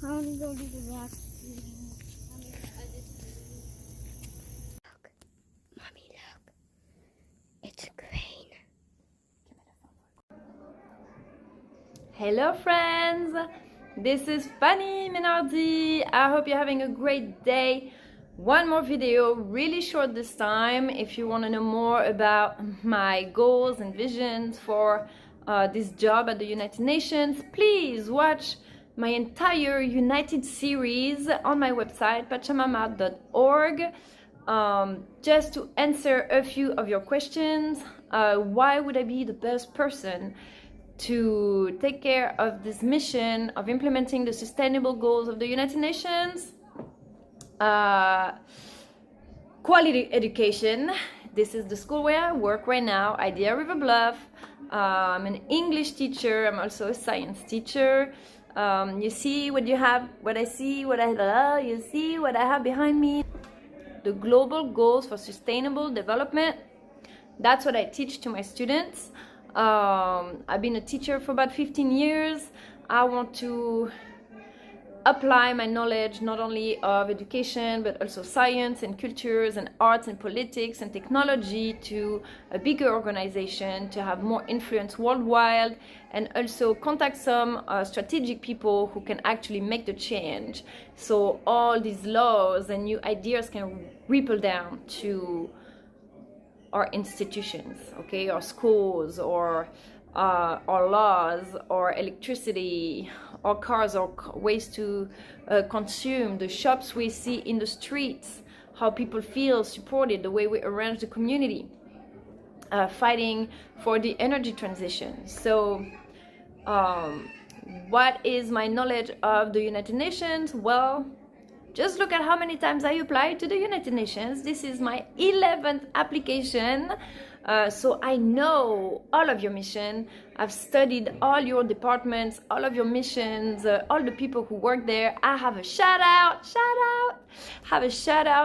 I want to go to the rock. Look, mommy, look. It's green. Hello friends, this is Fanny Menardi. I hope you're having a great day. One more video, really short this time. If you want to know more about my goals and visions for this job at the United Nations, please watch my entire United series on my website pachamama.org. Just to answer a few of your questions, why would I be the best person to take care of this mission of implementing the sustainable goals of the United Nations? Quality education. This is the school where I work right now, Idea River Bluff. I'm an English teacher. I'm also a science teacher. You see what you have, what I see, you see what I have behind me. The global goals for sustainable development. That's what I teach to my students. I've been a teacher for about 15 years. I want to apply my knowledge not only of education but also science and cultures and arts and politics and technology to a bigger organization, to have more influence worldwide, and also contact some strategic people who can actually make the change, so all these laws and new ideas can ripple down to our institutions, okay, our schools, or our laws, or electricity, or cars, or ways to consume, the shops we see in the streets, how people feel supported, the way we arrange the community, fighting for the energy transition. So what is my knowledge of the United Nations? Well, just look at how many times I applied to the United Nations. This is my 11th application. So I know all of your mission. I've studied all your departments, all of your missions, all the people who work there. I have a shout out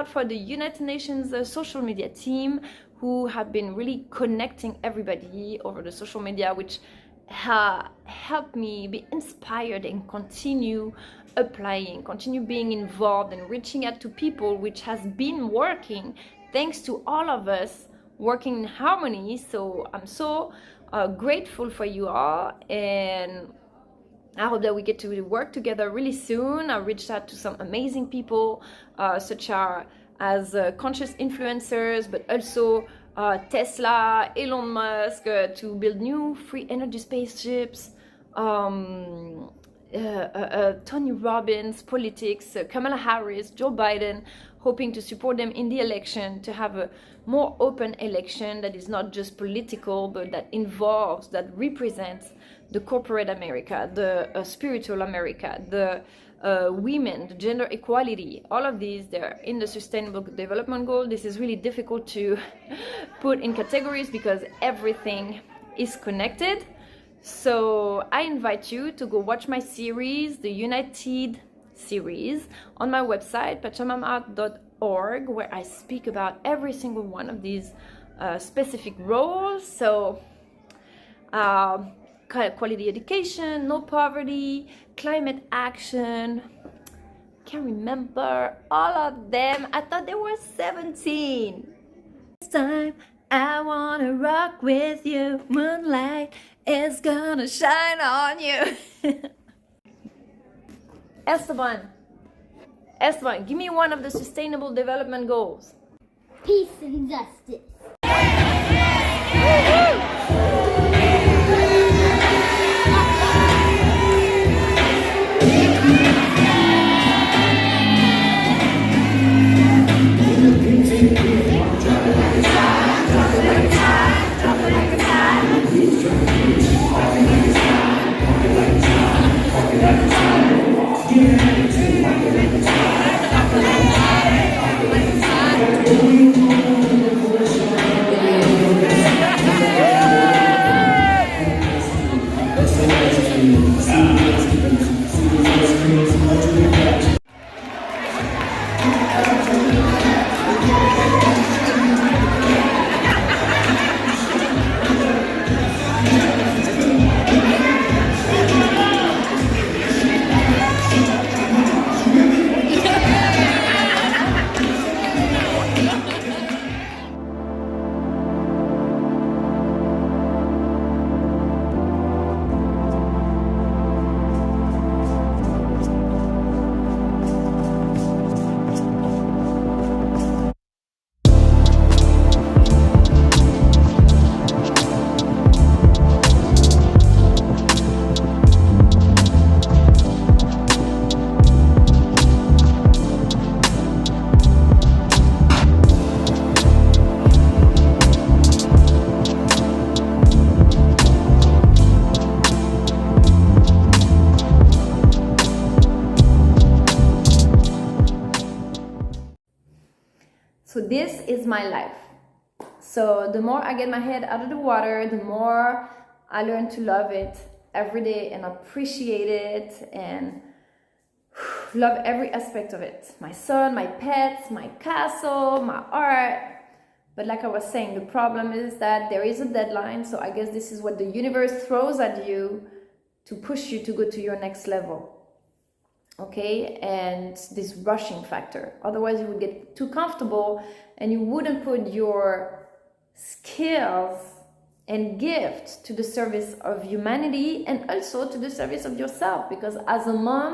for the United Nations social media team, who have been really connecting everybody over the social media, which helped me be inspired and continue applying, continue being involved and reaching out to people, which has been working thanks to all of us working in harmony. So I'm so grateful for you all, and I hope that we get to work together really soon. I reached out to some amazing people, such as conscious influencers, but also Tesla, Elon Musk, to build new free energy spaceships, Tony Robbins, politics, Kamala Harris, Joe Biden, hoping to support them in the election, to have a more open election that is not just political, but that involves, that represents the corporate America, the spiritual America, the women, the gender equality. All of these, they're in the Sustainable Development Goal. This is really difficult to put in categories because everything is connected. So I invite you to go watch my series, the United series, on my website pachamama.org, where I speak about every single one of these specific roles. So quality education, no poverty, climate action. Can't remember all of them. I thought there were 17. This time I wanna rock with you. Moonlight is gonna shine on you. Esteban, give me one of the Sustainable Development Goals. Peace and justice. this is my life. So the more I get my head out of the water, the more I learn to love it every day and appreciate it and love every aspect of it. My son, my pets, my castle, my art. But like I was saying, the problem is that there is a deadline. So I guess this is what the universe throws at you to push you to go to your next level. Okay, and this rushing factor. Otherwise you would get too comfortable and you wouldn't put your skills and gift to the service of humanity and also to the service of yourself. Because as a mom,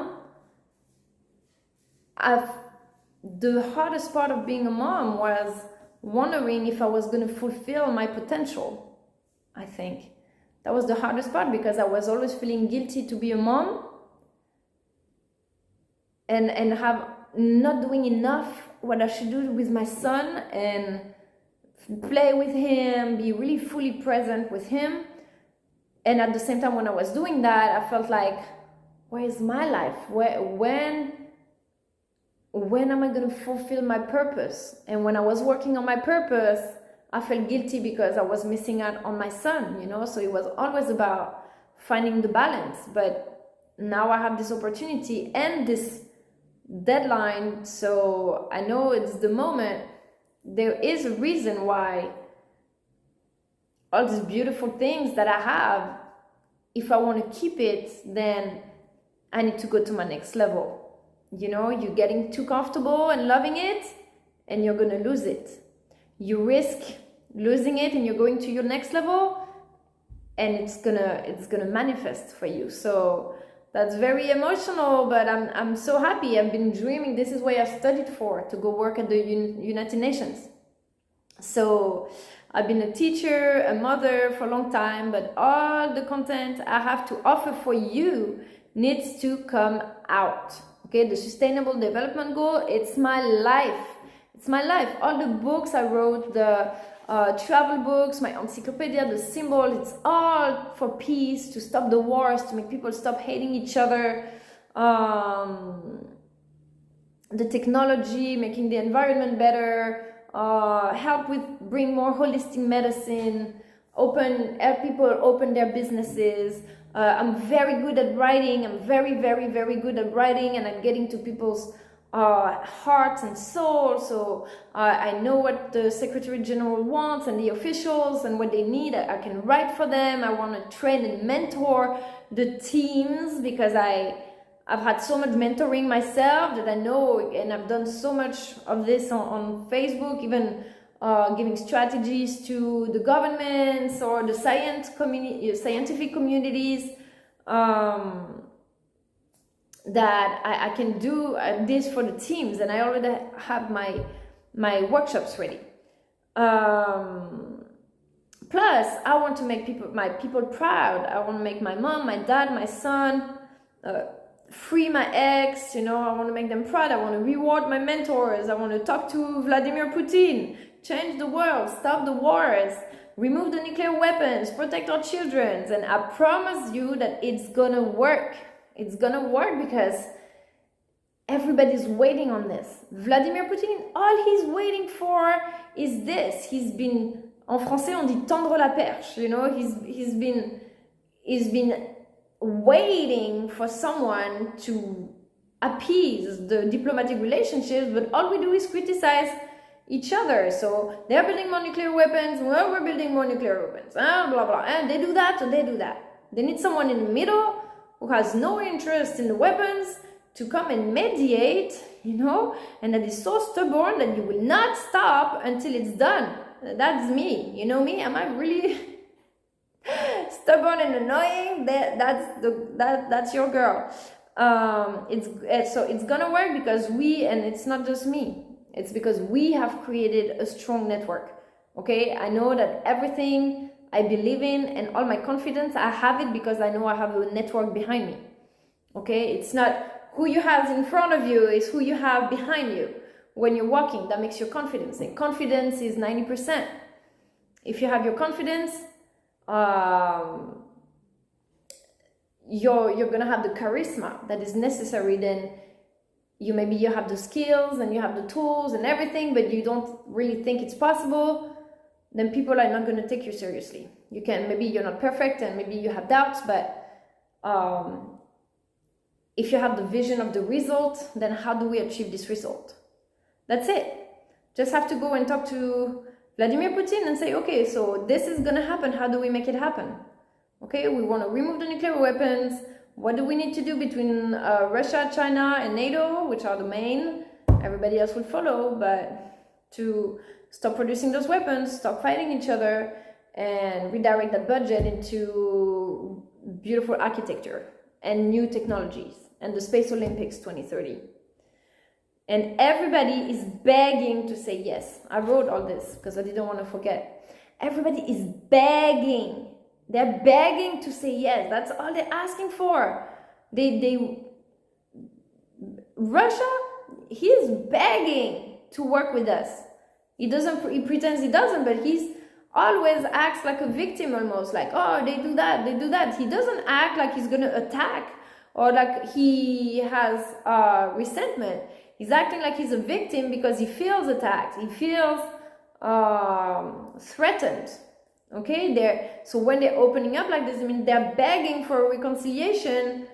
the hardest part of being a mom was wondering if I was going to fulfill my potential. I think that was the hardest part, because I was always feeling guilty to be a mom and have not doing enough what I should do with my son and play with him, be really fully present with him. And at the same time, when I was doing that, I felt like, where is my life? When am I going to fulfill my purpose? And when I was working on my purpose, I felt guilty because I was missing out on my son, you know? So it was always about finding the balance. But now I have this opportunity and this deadline, so I know it's the moment. There is a reason why all these beautiful things that I have, if I want to keep it, then I need to go to my next level. You know, you're getting too comfortable and loving it, and you're gonna lose it. You risk losing it and you're going to your next level, and it's gonna manifest for you. So that's very emotional, but I'm so happy. I've been dreaming. This is what I studied for, to go work at the United Nations. So I've been a teacher, a mother for a long time, but all the content I have to offer for you needs to come out. Okay, the Sustainable Development Goal, it's my life. It's my life. All the books I wrote, the travel books, my encyclopedia, the symbols, it's all for peace, to stop the wars, to make people stop hating each other. The technology, making the environment better, help with bring more holistic medicine, help people open their businesses. I'm very good at writing. I'm very, very, very good at writing, and I'm getting to people's hearts and soul. So I know what the Secretary General wants and the officials and what they need. I can write for them. I want to train and mentor the teams, because I've had so much mentoring myself that I know, and I've done so much of this on Facebook, even giving strategies to the governments or the scientific communities, that I can do this for the teams, and I already have my workshops ready. Plus, I want to make my people proud. I want to make my mom, my dad, my son, free my ex, you know. I want to make them proud. I want to reward my mentors. I want to talk to Vladimir Putin, change the world, stop the wars, remove the nuclear weapons, protect our children. And I promise you that it's gonna work. It's gonna work, because everybody's waiting on this. Vladimir Putin, all he's waiting for is this. He's been, en français on dit tendre la perche, you know, he's been waiting for someone to appease the diplomatic relationships, but all we do is criticize each other. So they're building more nuclear weapons, well, we're building more nuclear weapons, blah, blah, and they do that, so they do that. They need someone in the middle who has no interest in the weapons to come and mediate, you know, and that is so stubborn that you will not stop until it's done. That's me, you know me, am I really stubborn and annoying? That's your girl. So it's gonna work, because and it's not just me, it's because we have created a strong network. Okay, I know that everything I believe in and all my confidence, I have it because I know I have a network behind me. Okay, it's not who you have in front of you, it's who you have behind you. When you're walking, that makes your confidence, and confidence is 90%. If you have your confidence, you're gonna have the charisma that is necessary. Then maybe you have the skills and you have the tools and everything, but you don't really think it's possible, then people are not going to take you seriously. You can, maybe you're not perfect and maybe you have doubts, but if you have the vision of the result, then how do we achieve this result? That's it. Just have to go and talk to Vladimir Putin and say, okay, so this is going to happen. How do we make it happen? Okay, we want to remove the nuclear weapons. What do we need to do between Russia, China, and NATO, which are the main? Everybody else will follow, but to stop producing those weapons, stop fighting each other, and redirect that budget into beautiful architecture and new technologies and the Space Olympics 2030. And everybody is begging to say yes. I wrote all this because I didn't want to forget. Everybody is begging. They're begging to say yes. That's all they're asking for. Russia, he's begging to work with us. He pretends he doesn't, but he's always acts like a victim almost, like, oh, they do that. He doesn't act like he's gonna attack or like he has resentment. He's acting like he's a victim because he feels attacked. He feels threatened. Okay, so when they're opening up like this, I mean, they're begging for Reconciliation.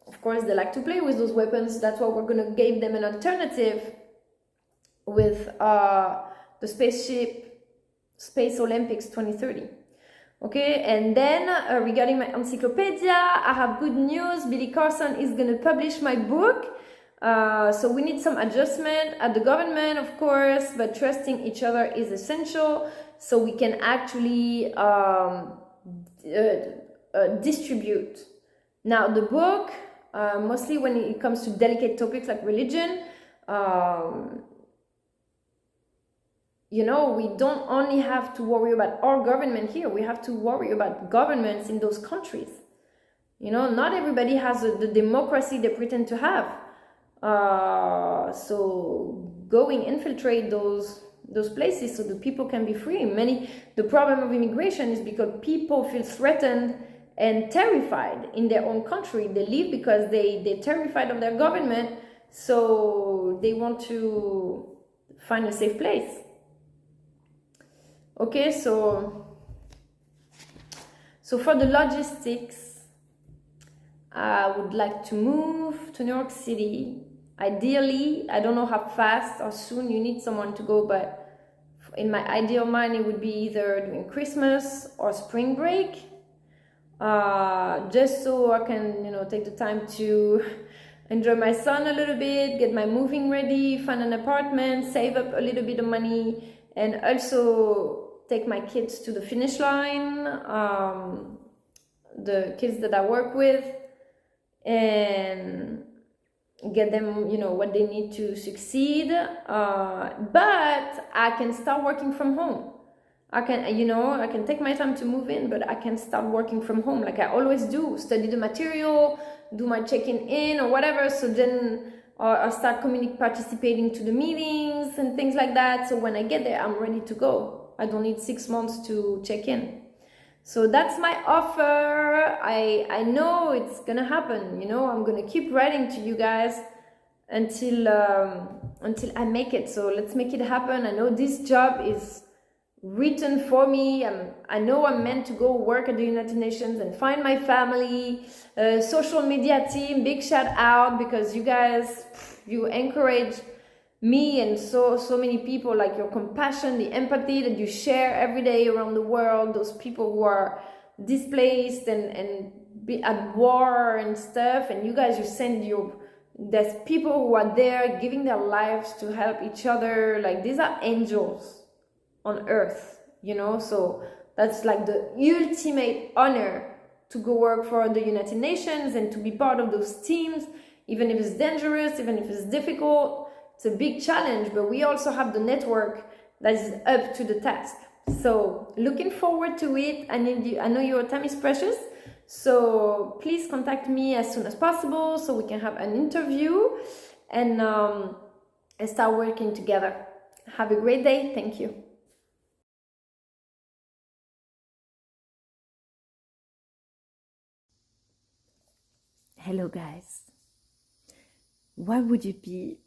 Of course, they like to play with those weapons. That's why we're going to give them an alternative with the Space Olympics 2030. Okay, and then regarding my encyclopedia, I have good news. Billy Carson is going to publish my book. So we need some adjustment at the government, of course, but trusting each other is essential so we can actually distribute. Now, the book, mostly when it comes to delicate topics like religion, you know, we don't only have to worry about our government here, we have to worry about governments in those countries. You know, not everybody has the democracy they pretend to have. So going infiltrate those places so the people can be free. The problem of immigration is because people feel threatened and terrified in their own country. They leave because they're terrified of their government, so they want to find a safe place. Okay, so for the logistics, I would like to move to New York City. Ideally, I don't know how fast or soon you need someone to go, but in my ideal mind, it would be either during Christmas or spring break, just so I can, you know, take the time to enjoy my son a little bit, get my moving ready, find an apartment, save up a little bit of money, and also take my kids to the finish line, the kids that I work with, and get them, you know, what they need to succeed. But I can start working from home. I can take my time to move in, but I can start working from home like I always do. Study the material, do my checking in or whatever. So then I'll start participating to the meetings and things like that. So when I get there, I'm ready to go. I don't need 6 months to check in. So that's my offer. I know it's gonna happen. You know, I'm gonna keep writing to you guys until I make it. So let's make it happen. I know this job is written for me. I know I'm meant to go work at the United Nations and find my family. Social media team, big shout out, because you guys, you encourage me and so many people, like your compassion, the empathy that you share every day around the world, those people who are displaced and be at war and stuff, and you guys, there's people who are there giving their lives to help each other. Like, these are angels on earth, you know. So that's like the ultimate honor to go work for the United Nations and to be part of those teams, even if it's dangerous, even if it's difficult. It's a big challenge, but we also have the network that is up to the task. So looking forward to it. I know your time is precious, so please contact me as soon as possible so we can have an interview and start working together. Have a great day. Thank you. Hello guys. what would you be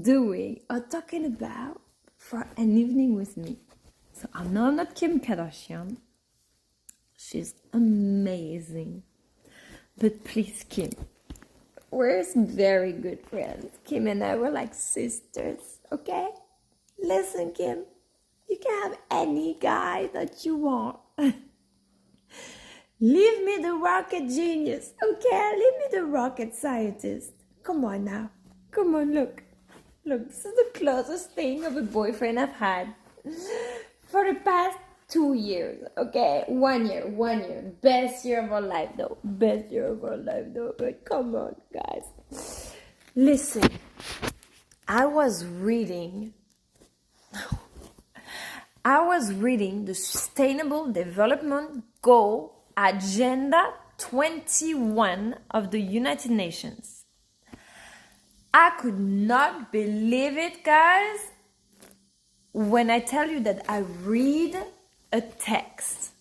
doing or talking about for an evening with me? So I know I'm not Kim Kardashian. She's amazing. But please, Kim, we're very good friends. Kim and I were like sisters, okay? Listen, Kim, you can have any guy that you want. Leave me the rocket genius, okay? Leave me the rocket scientist. Come on now. Come on, look. Look, this is the closest thing of a boyfriend I've had for the past 2 years, okay? 1 year. Best year of our life, though. But come on, guys. Listen, I was reading the Sustainable Development Goal Agenda 21 of the United Nations. I could not believe it, guys, when I tell you that I read a text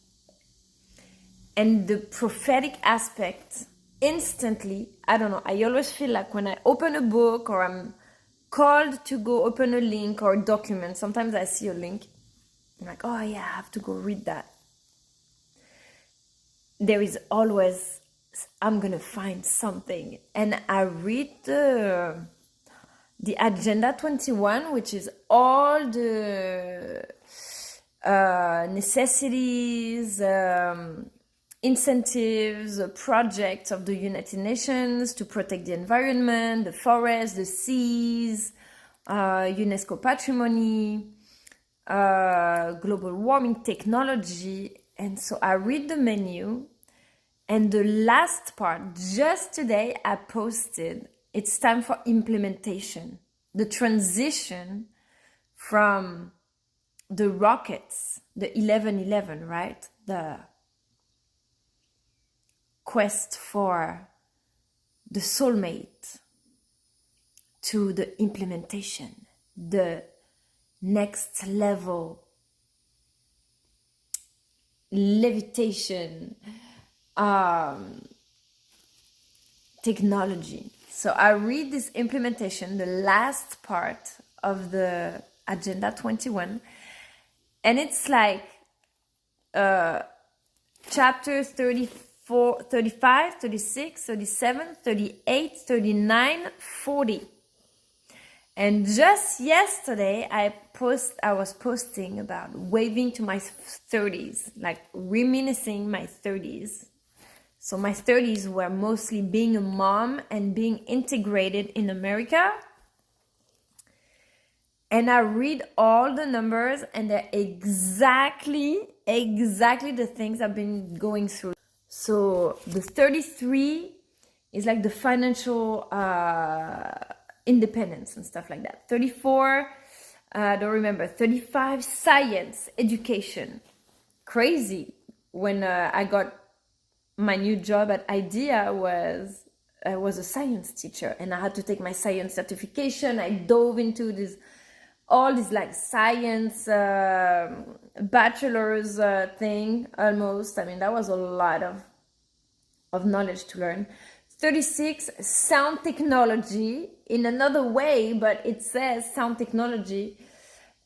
and the prophetic aspect instantly, I don't know, I always feel like when I open a book or I'm called to go open a link or a document, sometimes I see a link, I'm like, oh yeah, I have to go read that. There is always, I'm gonna find something. And I read the Agenda 21, which is all the necessities, incentives, projects of the United Nations to protect the environment, the forests, the seas, UNESCO patrimony, global warming technology. And so I read the menu, and the last part, just today, I posted, it's time for implementation. The transition from the rockets, the 1111, right? The quest for the soulmate, to the implementation, the next level levitation technology. So I read this implementation, the last part of the Agenda 21, and it's like chapter 34, 35, 36, 37, 38, 39, 40. And just yesterday, I was posting about waving to my 30s, like reminiscing my 30s. So my 30s were mostly being a mom and being integrated in America. And I read all the numbers, and they're exactly the things I've been going through. So the 33 is like the financial independence and stuff like that. 34, I don't remember. 35, science, education. Crazy. When I got my new job at IDEA, I was a science teacher, and I had to take my science certification. I dove into all this like science bachelor's thing almost. I mean, that was a lot of knowledge to learn. 36, sound technology in another way, but it says sound technology.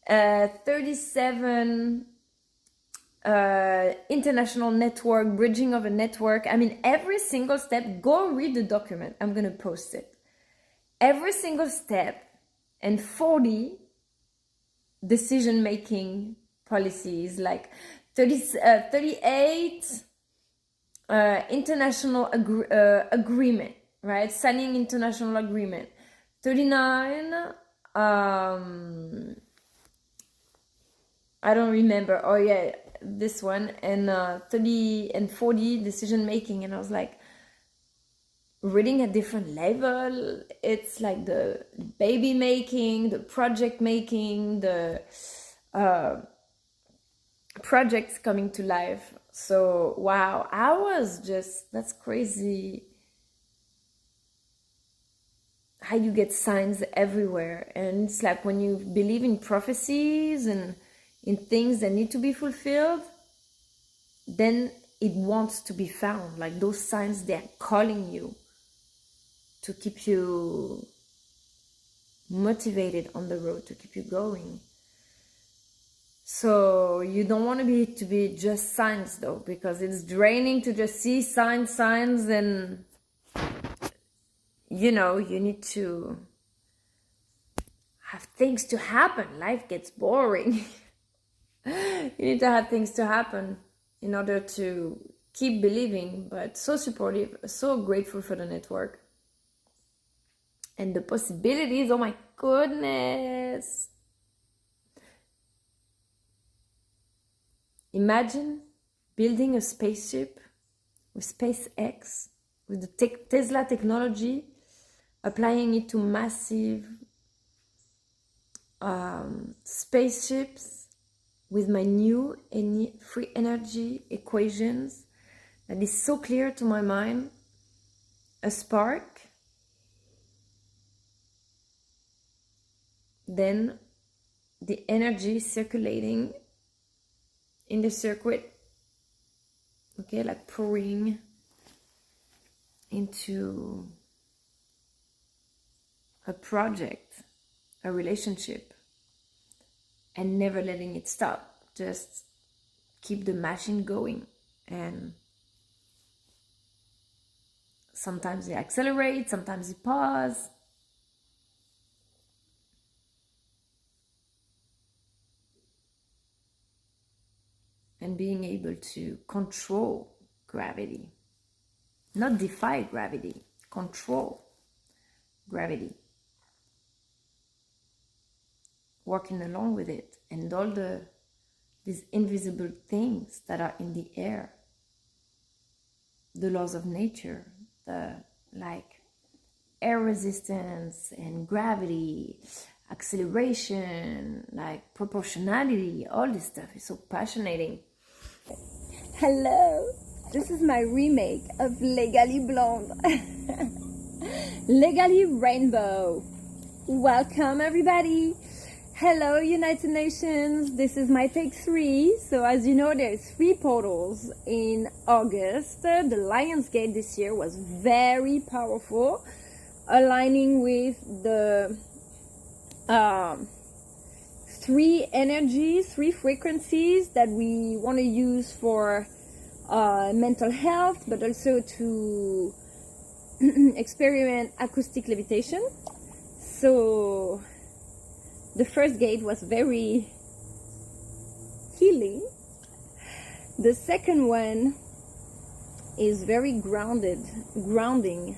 37, international network, bridging of a network. I mean, every single step, go read the document. I'm going to post it. Every single step. And 40, decision-making policies, like 38, international agreement, right? Signing international agreement. 39, I don't remember. Oh yeah, this one. And 30 and 40, decision making. And I was like, reading at different level. It's like the baby making, the project making, the projects coming to life. So wow, that's crazy how you get signs everywhere. And it's like when you believe in prophecies and in things that need to be fulfilled, then it wants to be found. Like those signs, they're calling you. to keep you motivated on the road, to keep you going. So you don't want to be just signs though, because it's draining to just see signs, and you need to have things to happen. Life gets boring. You need to have things to happen in order to keep believing. But so supportive, so grateful for the network and the possibilities. Oh my goodness. Imagine building a spaceship with SpaceX, with the Tesla technology, applying it to massive spaceships with my new free energy equations that is so clear to my mind. A spark, then the energy circulating in the circuit, okay, like pouring into a project, a relationship, and never letting it stop. Just keep the machine going. And sometimes you accelerate, sometimes you pause. And being able to control gravity, not defy gravity, control gravity, working along with it, and all these invisible things that are in the air, the laws of nature, the like air resistance and gravity, acceleration, like proportionality, all this stuff is so passionating. Hello, this is my remake of Legally Blonde. Legally Rainbow. Welcome everybody. Hello United Nations. This is my take 3. So as you know, there's 3 portals in August. The Lionsgate this year was very powerful, aligning with the 3 energies, 3 frequencies that we want to use for mental health, but also to experiment acoustic levitation. So the first gate was very healing. The second one is very grounding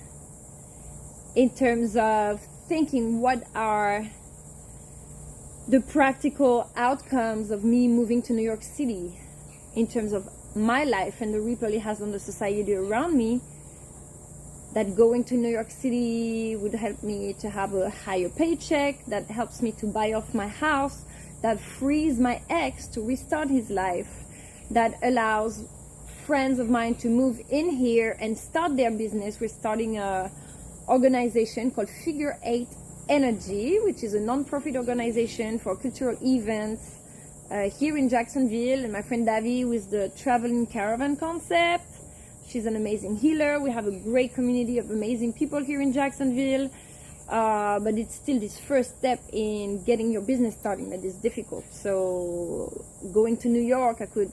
in terms of thinking what are the practical outcomes of me moving to New York City in terms of my life and the ripple it has on the society around me. That going to New York City would help me to have a higher paycheck, that helps me to buy off my house, that frees my ex to restart his life, that allows friends of mine to move in here and start their business. We're starting a organization called Figure 8 Energy, which is a non-profit organization for cultural events here in Jacksonville, and my friend Davi with the traveling caravan concept. She's an amazing healer. We have a great community of amazing people here in Jacksonville, but it's still this first step in getting your business starting that is difficult. So going to New York, I could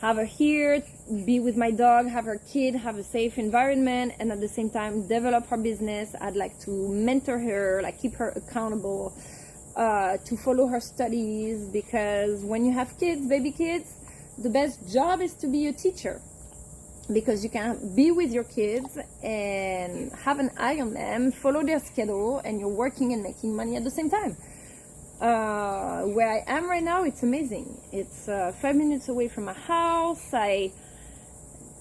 have her here, be with my dog, have her kid, have a safe environment, and at the same time develop her business. I'd like to mentor her, like keep her accountable, to follow her studies, because when you have kids, baby kids, the best job is to be a teacher, because you can be with your kids and have an eye on them, follow their schedule, and you're working and making money at the same time. Where I am right now, it's amazing. It's 5 minutes away from my house. I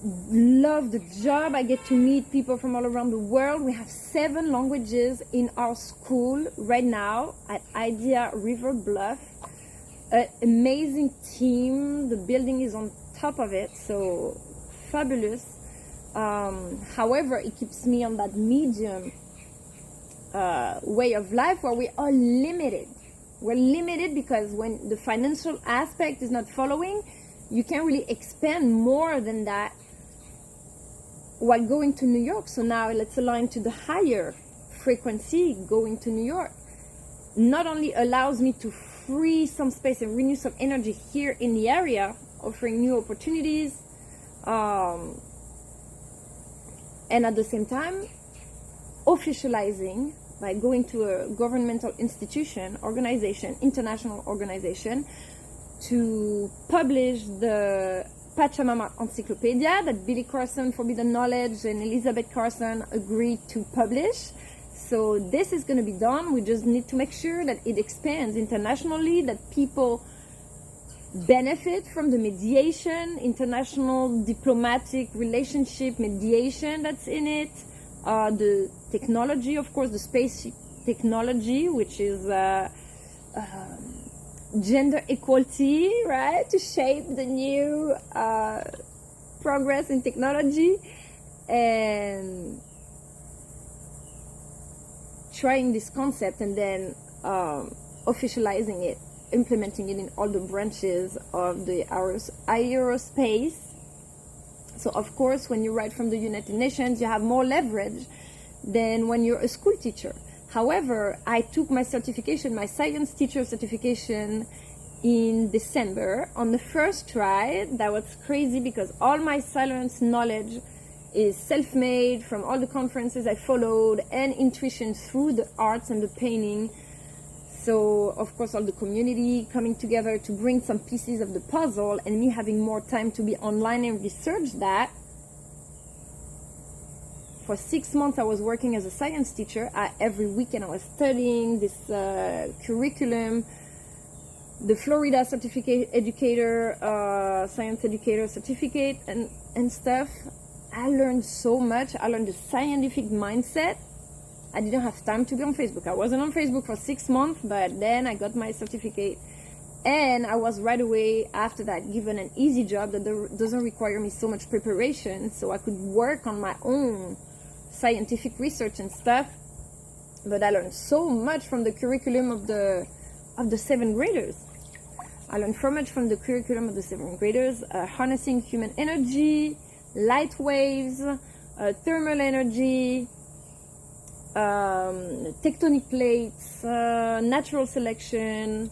love the job. I get to meet people from all around the world. We have 7 languages in our school right now at Idea River Bluff. An amazing team. The building is on top of it, so fabulous. However, it keeps me on that medium way of life where we are limited. We're limited because when the financial aspect is not following, you can't really expand more than that while going to New York. So now let's align to the higher frequency. Going to New York not only allows me to free some space and renew some energy here in the area, offering new opportunities, and at the same time officializing by going to a governmental institution, organization, international organization, to publish the Pachamama Encyclopedia that Billy Carson, Forbidden Knowledge, and Elizabeth Carson agreed to publish. So this is going to be done. We just need to make sure that it expands internationally, that people benefit from the mediation, international diplomatic relationship mediation that's in it. The technology, of course, the space technology, which is gender equality, right? To shape the new progress in technology, and trying this concept and then officializing it, implementing it in all the branches of the aerospace. So of course, when you write from the United Nations, you have more leverage than when you're a school teacher. However, I took my certification, my science teacher certification, in December on the first try. That was crazy because all my science knowledge is self-made from all the conferences I followed and intuition through the arts and the painting. So of course all the community coming together to bring some pieces of the puzzle, and me having more time to be online and research that. For 6 months I was working as a science teacher. Every weekend I was studying this curriculum, the Florida certificate educator, science educator certificate and stuff. I learned so much. I learned the scientific mindset. I didn't have time to be on Facebook. I wasn't on Facebook for 6 months, but then I got my certificate. And I was right away after that given an easy job that doesn't require me so much preparation, so I could work on my own scientific research and stuff. But I learned so much from the curriculum of the 7th graders. I learned so much from the curriculum of the 7th graders, harnessing human energy, light waves, thermal energy, tectonic plates, natural selection.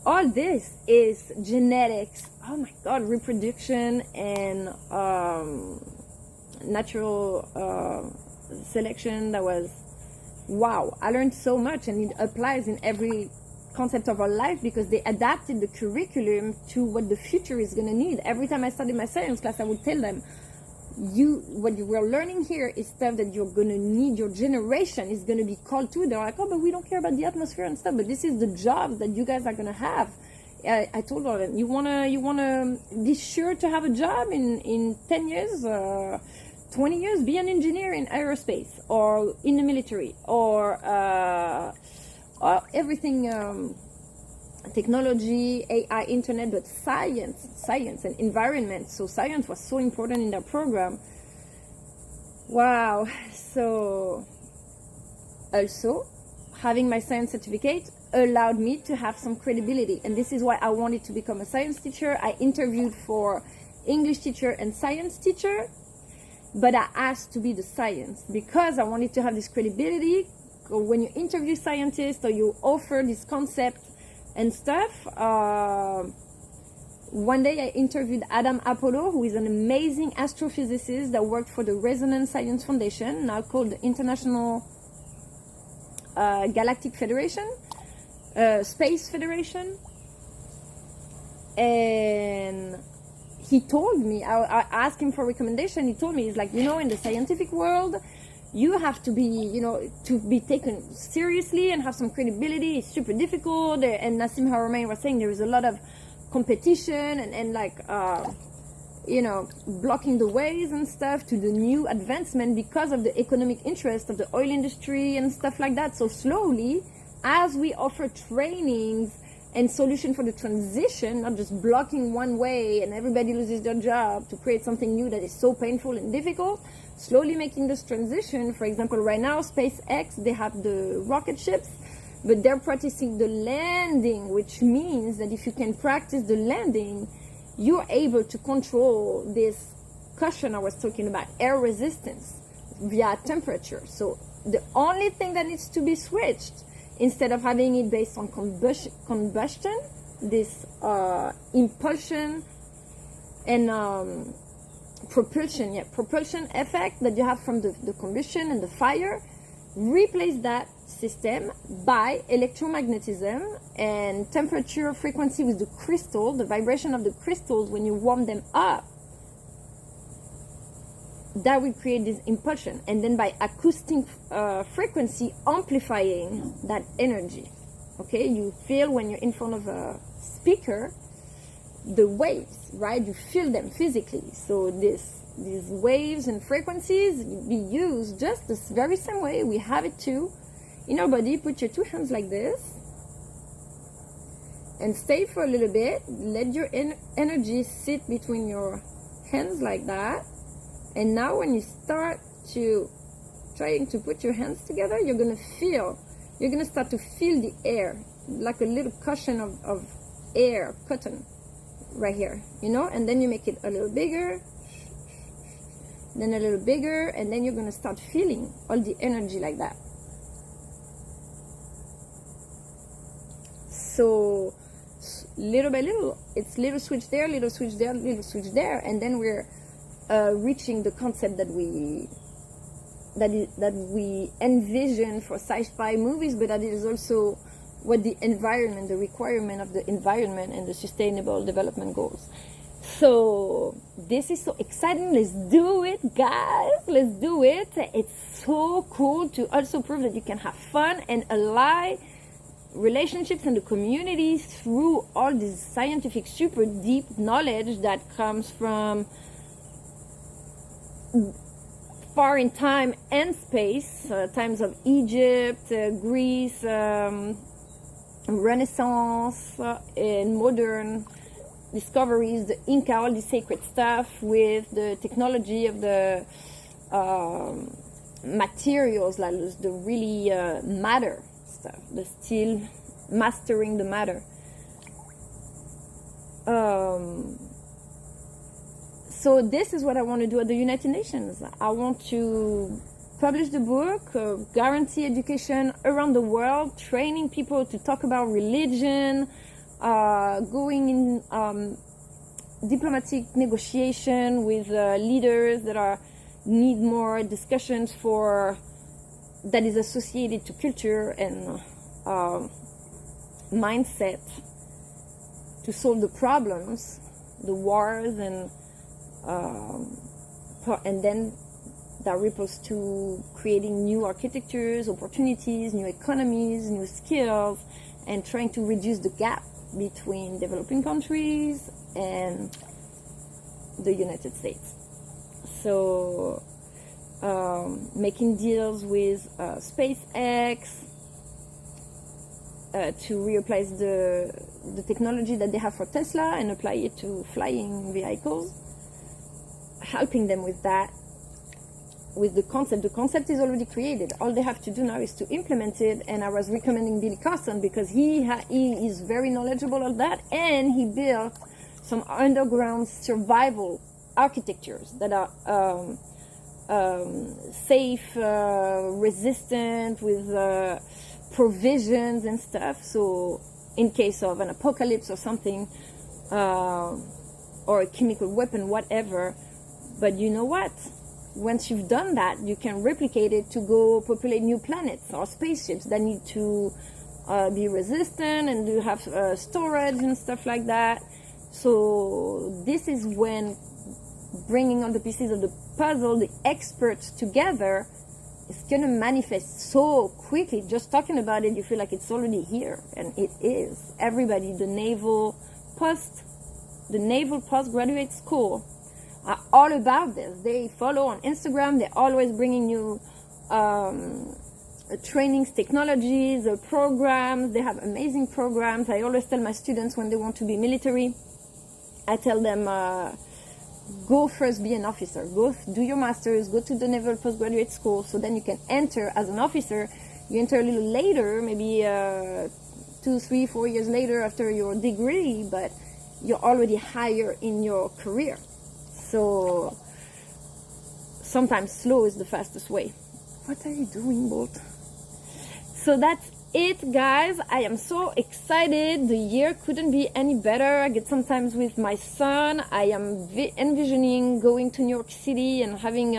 All this is genetics. Oh my God, reproduction and natural selection. That was wow. I learned so much, and it applies in every concept of our life because they adapted the curriculum to what the future is going to need. Every time I studied my science class, I would tell them, what you were learning here is stuff that you're going to need, your generation is going to be called to. They're like, oh, but we don't care about the atmosphere and stuff, but this is the jobs that you guys are going to have. I told all of them, you wanna be sure to have a job in 10 years, 20 years, be an engineer in aerospace or in the military or everything, technology, AI, internet, but science and environment. So science was so important in that program. Wow. So also having my science certificate allowed me to have some credibility, and this is why I wanted to become a science teacher. I interviewed for English teacher and science teacher, but I asked to be the science because I wanted to have this credibility. When you interview scientists or you offer this concept and stuff, one day I interviewed Adam Apollo, who is an amazing astrophysicist that worked for the Resonance Science Foundation, now called the International Galactic Federation, Space Federation. And he told me, I asked him for recommendation, he told me, he's like, in the scientific world, you have to be, to be taken seriously and have some credibility. It's super difficult. And Nassim Haramein was saying there is a lot of competition and blocking the ways and stuff to the new advancement because of the economic interest of the oil industry and stuff like that. So slowly, as we offer trainings and solution for the transition, not just blocking one way and everybody loses their job to create something new that is so painful and difficult, slowly making this transition. For example, right now, SpaceX, they have the rocket ships, but they're practicing the landing, which means that if you can practice the landing, you're able to control this cushion I was talking about, air resistance via temperature. So the only thing that needs to be switched, instead of having it based on combustion, this impulsion and propulsion effect that you have from the combustion and the fire, replace that system by electromagnetism and temperature frequency with the crystal, the vibration of the crystals when you warm them up. That will create this impulsion, and then by acoustic frequency amplifying that energy. Okay, you feel when you're in front of a speaker the waves, right? You feel them physically. So these waves and frequencies be used just the very same way we have it too in our body. Put your two hands like this and stay for a little bit. Let your energy sit between your hands like that. And now when you start to trying to put your hands together, you're going to start to feel the air, like a little cushion of air, cotton, right here, you know? And then you make it a little bigger, then a little bigger, and then you're going to start feeling all the energy like that. So little by little, it's little switch there, little switch there, little switch there, and then we're reaching the concept that we envision for sci-fi movies, but that is also what the environment, the requirement of the environment and the sustainable development goals. So this is so exciting. Let's do it, guys. Let's do it. It's so cool to also prove that you can have fun and ally relationships in the community through all this scientific, super deep knowledge that comes from far in time and space, times of Egypt, Greece, Renaissance, and modern discoveries, the Inca, all the sacred stuff with the technology of the materials, like the really matter stuff, the steel, mastering the matter. So this is what I want to do at the United Nations. I want to publish the book, guarantee education around the world, training people to talk about religion, going in diplomatic negotiation with leaders that need more discussions that is associated to culture and mindset to solve the problems, the wars, and then that ripples to creating new architectures, opportunities, new economies, new skills, and trying to reduce the gap between developing countries and the United States. So making deals with SpaceX to replace the technology that they have for Tesla and apply it to flying vehicles, helping them with that, with the concept. The concept is already created. All they have to do now is to implement it. And I was recommending Billy Carson because he is very knowledgeable on that, and he built some underground survival architectures that are safe, resistant, with provisions and stuff. So in case of an apocalypse or something, or a chemical weapon, whatever. But you know what? Once you've done that, you can replicate it to go populate new planets or spaceships that need to be resistant and to have storage and stuff like that. So this is when bringing all the pieces of the puzzle, the experts together, is going to manifest so quickly. Just talking about it, you feel like it's already here, and it is. Everybody, the naval postgraduate school are all about this. They follow on Instagram. They're always bringing new trainings, technologies, programs. They have amazing programs. I always tell my students when they want to be military, I tell them, go first be an officer. Go do your master's, go to the Naval Postgraduate School, so then you can enter as an officer. You enter a little later, maybe 2, 3, 4 years later after your degree, but you're already higher in your career. So sometimes slow is the fastest way. What are you doing, Bolt? So that's it, guys. I am so excited. The year couldn't be any better. I get sometimes with my son. I am envisioning going to New York City and having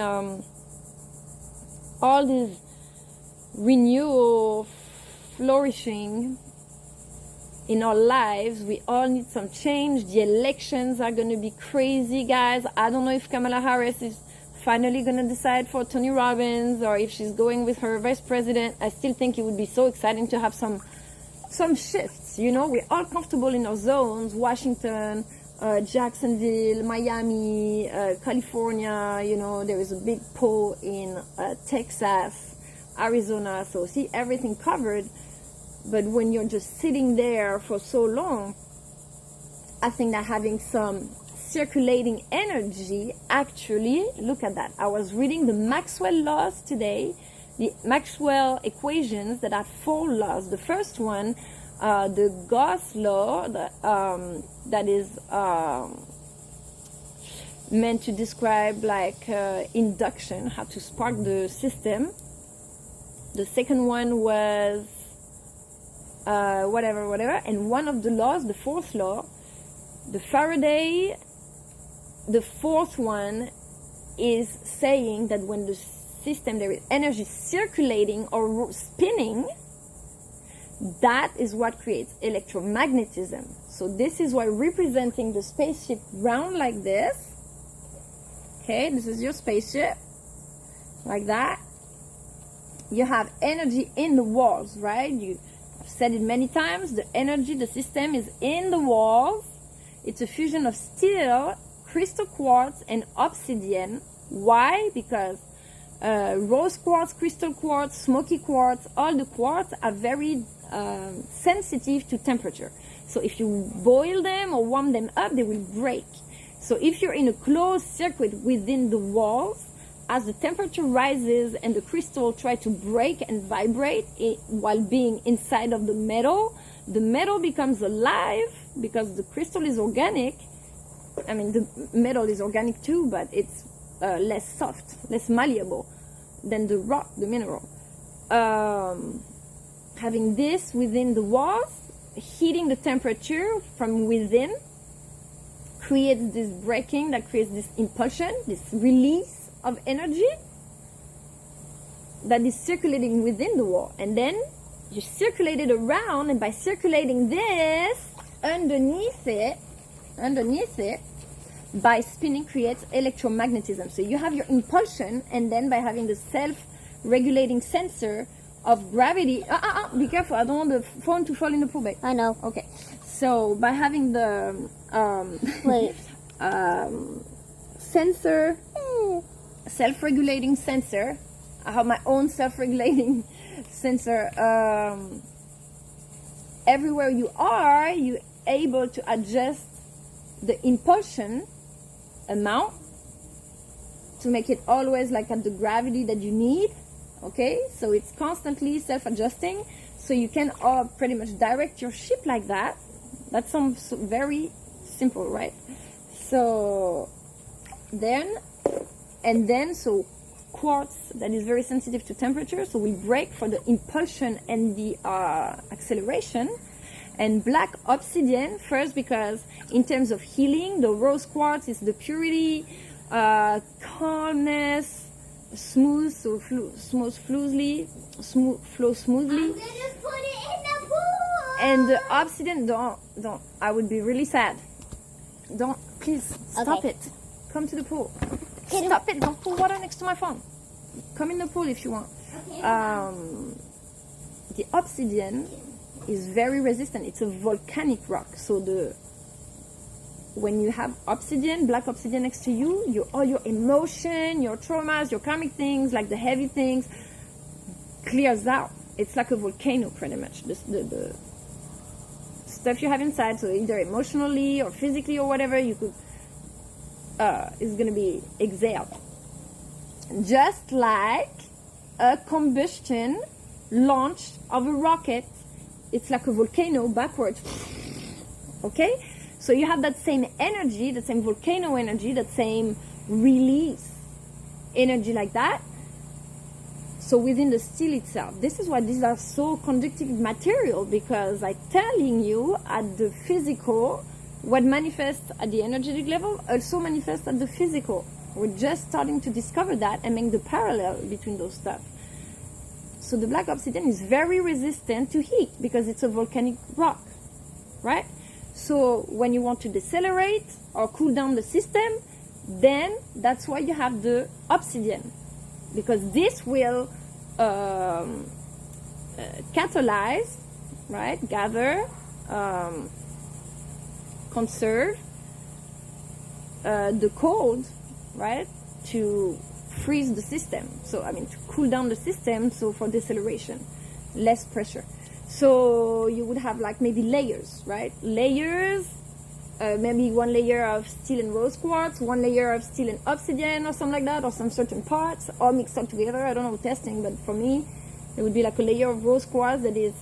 all this renewal, flourishing in our lives. We all need some change. The elections are going to be crazy, guys. I don't know if Kamala Harris is finally going to decide for Tony Robbins or if she's going with her vice president. I still think it would be so exciting to have some shifts. You know, we're all comfortable in our zones. Washington, Jacksonville, Miami, California. You know, there is a big pull in Texas, Arizona. So see everything covered. But when you're just sitting there for so long, I think that having some circulating energy, actually, look at that. I was reading the Maxwell laws today, the Maxwell equations that have 4 laws. The first one, the Gauss law, that is meant to describe like induction, how to spark the system. The second one was whatever, and one of the laws, the 4th law, the Faraday, the 4th one is saying that when the system, there is energy circulating or spinning, that is what creates electromagnetism. So this is why representing the spaceship round like this, okay, this is your spaceship, like that. You have energy in the walls, right? I've said it many times, the energy, the system is in the walls. It's a fusion of steel, crystal quartz, and obsidian. Why? Because rose quartz, crystal quartz, smoky quartz, all the quartz are very sensitive to temperature. So if you boil them or warm them up, they will break. So if you're in a closed circuit within the walls, as the temperature rises and the crystal try to break and vibrate while being inside of the metal becomes alive because the crystal is organic. I mean, the metal is organic too, but it's less soft, less malleable than the rock, the mineral. Having this within the walls, heating the temperature from within, creates this breaking that creates this impulsion, this release of energy that is circulating within the wall. And then you circulate it around, and by circulating this underneath it, by spinning creates electromagnetism. So you have your impulsion, and then by having the self-regulating sensor of gravity, be careful, I don't want the phone to fall in the pool, babe. I know. Okay, so by having the sensor, self-regulating sensor, I have my own self-regulating sensor. Everywhere you are, you're able to adjust the impulsion amount to make it always like at the gravity that you need. Okay, so it's constantly self-adjusting, so you can pretty much direct your ship like that. That sounds very simple, right? So so quartz that is very sensitive to temperature, so we break for the impulsion and the acceleration. And black obsidian, first because in terms of healing, the rose quartz is the purity, calmness, smooth, so flow smoothly. I'm gonna put it in the pool. And the obsidian, don't, I would be really sad. Please, stop Okay. it. Come to the pool. Stop it, don't put water next to my phone. Come in the pool if you want. The obsidian is very resistant. It's a volcanic rock. So when you have obsidian, black obsidian next to you, all your emotion, your traumas, your karmic things, like the heavy things, clears out. It's like a volcano, pretty much. The stuff you have inside, so either emotionally or physically or whatever, you could is going to be exhaled. Just like a combustion launch of a rocket, it's like a volcano backwards. Okay? So you have that same energy, that same volcano energy, that same release energy like that. So within the steel itself, this is why these are so conductive material, because I'm telling you, at the physical, what manifests at the energetic level also manifests at the physical. We're just starting to discover that and make the parallel between those stuff. So the black obsidian is very resistant to heat because it's a volcanic rock, right? So when you want to decelerate or cool down the system, then that's why you have the obsidian, because this will catalyze, right? Gather, conserve the cold, right? To freeze the system. So, I mean, to cool down the system, so for deceleration, less pressure. So you would have like maybe layers, right? Layers, maybe one layer of steel and rose quartz, one layer of steel and obsidian or something like that, or some certain parts, all mixed up together. I don't know testing, but for me, it would be like a layer of rose quartz that is,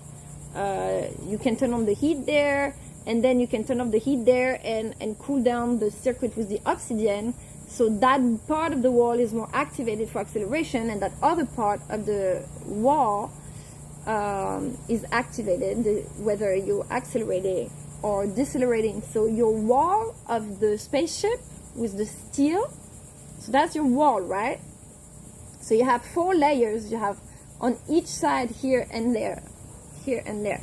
you can turn on the heat there, and then you can turn off the heat there and cool down the circuit with the obsidian. So that part of the wall is more activated for acceleration, and that other part of the wall is activated, whether you're accelerating or decelerating. So your wall of the spaceship with the steel, so that's your wall, right? So you have 4 layers. You have on each side here and there, here and there.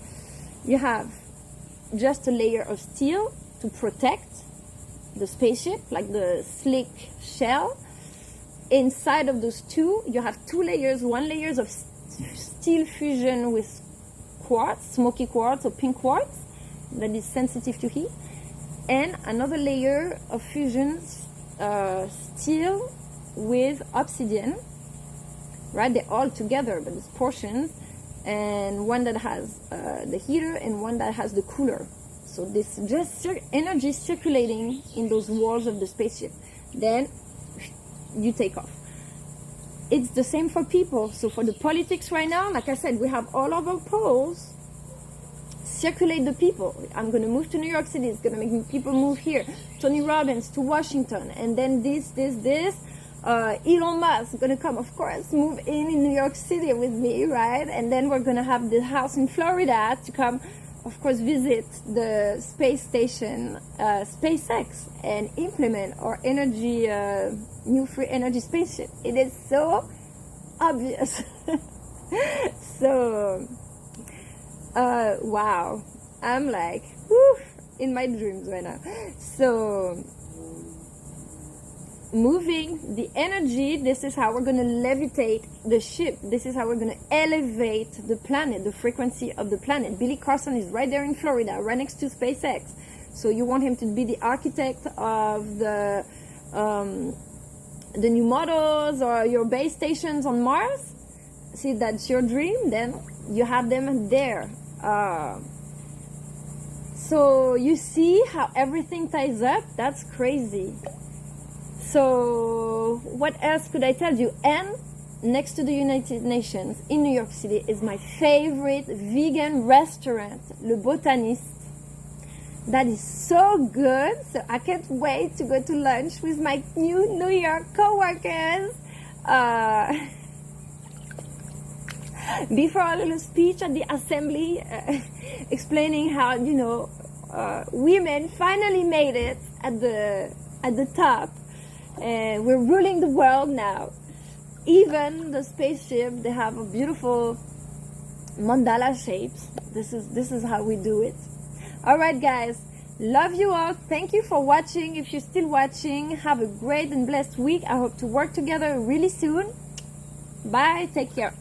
You have just a layer of steel to protect the spaceship, like the slick shell. Inside of those two, you have 2 layers. 1 layer of steel fusion with quartz, smoky quartz or pink quartz that is sensitive to heat, and another layer of fusion steel with obsidian, right? They're all together, but it's portions, and one that has the heater and one that has the cooler. So this just energy circulating in those walls of the spaceship. Then you take off. It's the same for people. So for the politics right now, like I said, we have all of our polls. Circulate the people. I'm going to move to New York City. It's going to make people move here. Tony Robbins to Washington. And then this. Elon Musk is going to come, of course, move in New York City with me, right? And then we're going to have the house in Florida to come, of course, visit the space station, SpaceX, and implement our energy, new free energy spaceship. It is so obvious. So, wow. I'm like, whew, in my dreams right now. So, moving the energy, this is how we're going to levitate the ship. This is how we're going to elevate the planet, the frequency of the planet. Billy Carson is right there in Florida, right next to SpaceX. So you want him to be the architect of the new models or your base stations on Mars? See, that's your dream? Then you have them there. So you see how everything ties up? That's crazy. So what else could I tell you? And next to the United Nations in New York City is my favorite vegan restaurant, Le Botaniste. That is so good. So I can't wait to go to lunch with my new New York co-workers. Before a little speech at the assembly, explaining how, women finally made it at the top. And we're ruling the world now. Even the spaceship, they have a beautiful mandala shapes. This is how we do it. All right, guys. Love you all. Thank you for watching. If you're still watching, have a great and blessed week. I hope to work together really soon. Bye. Take care.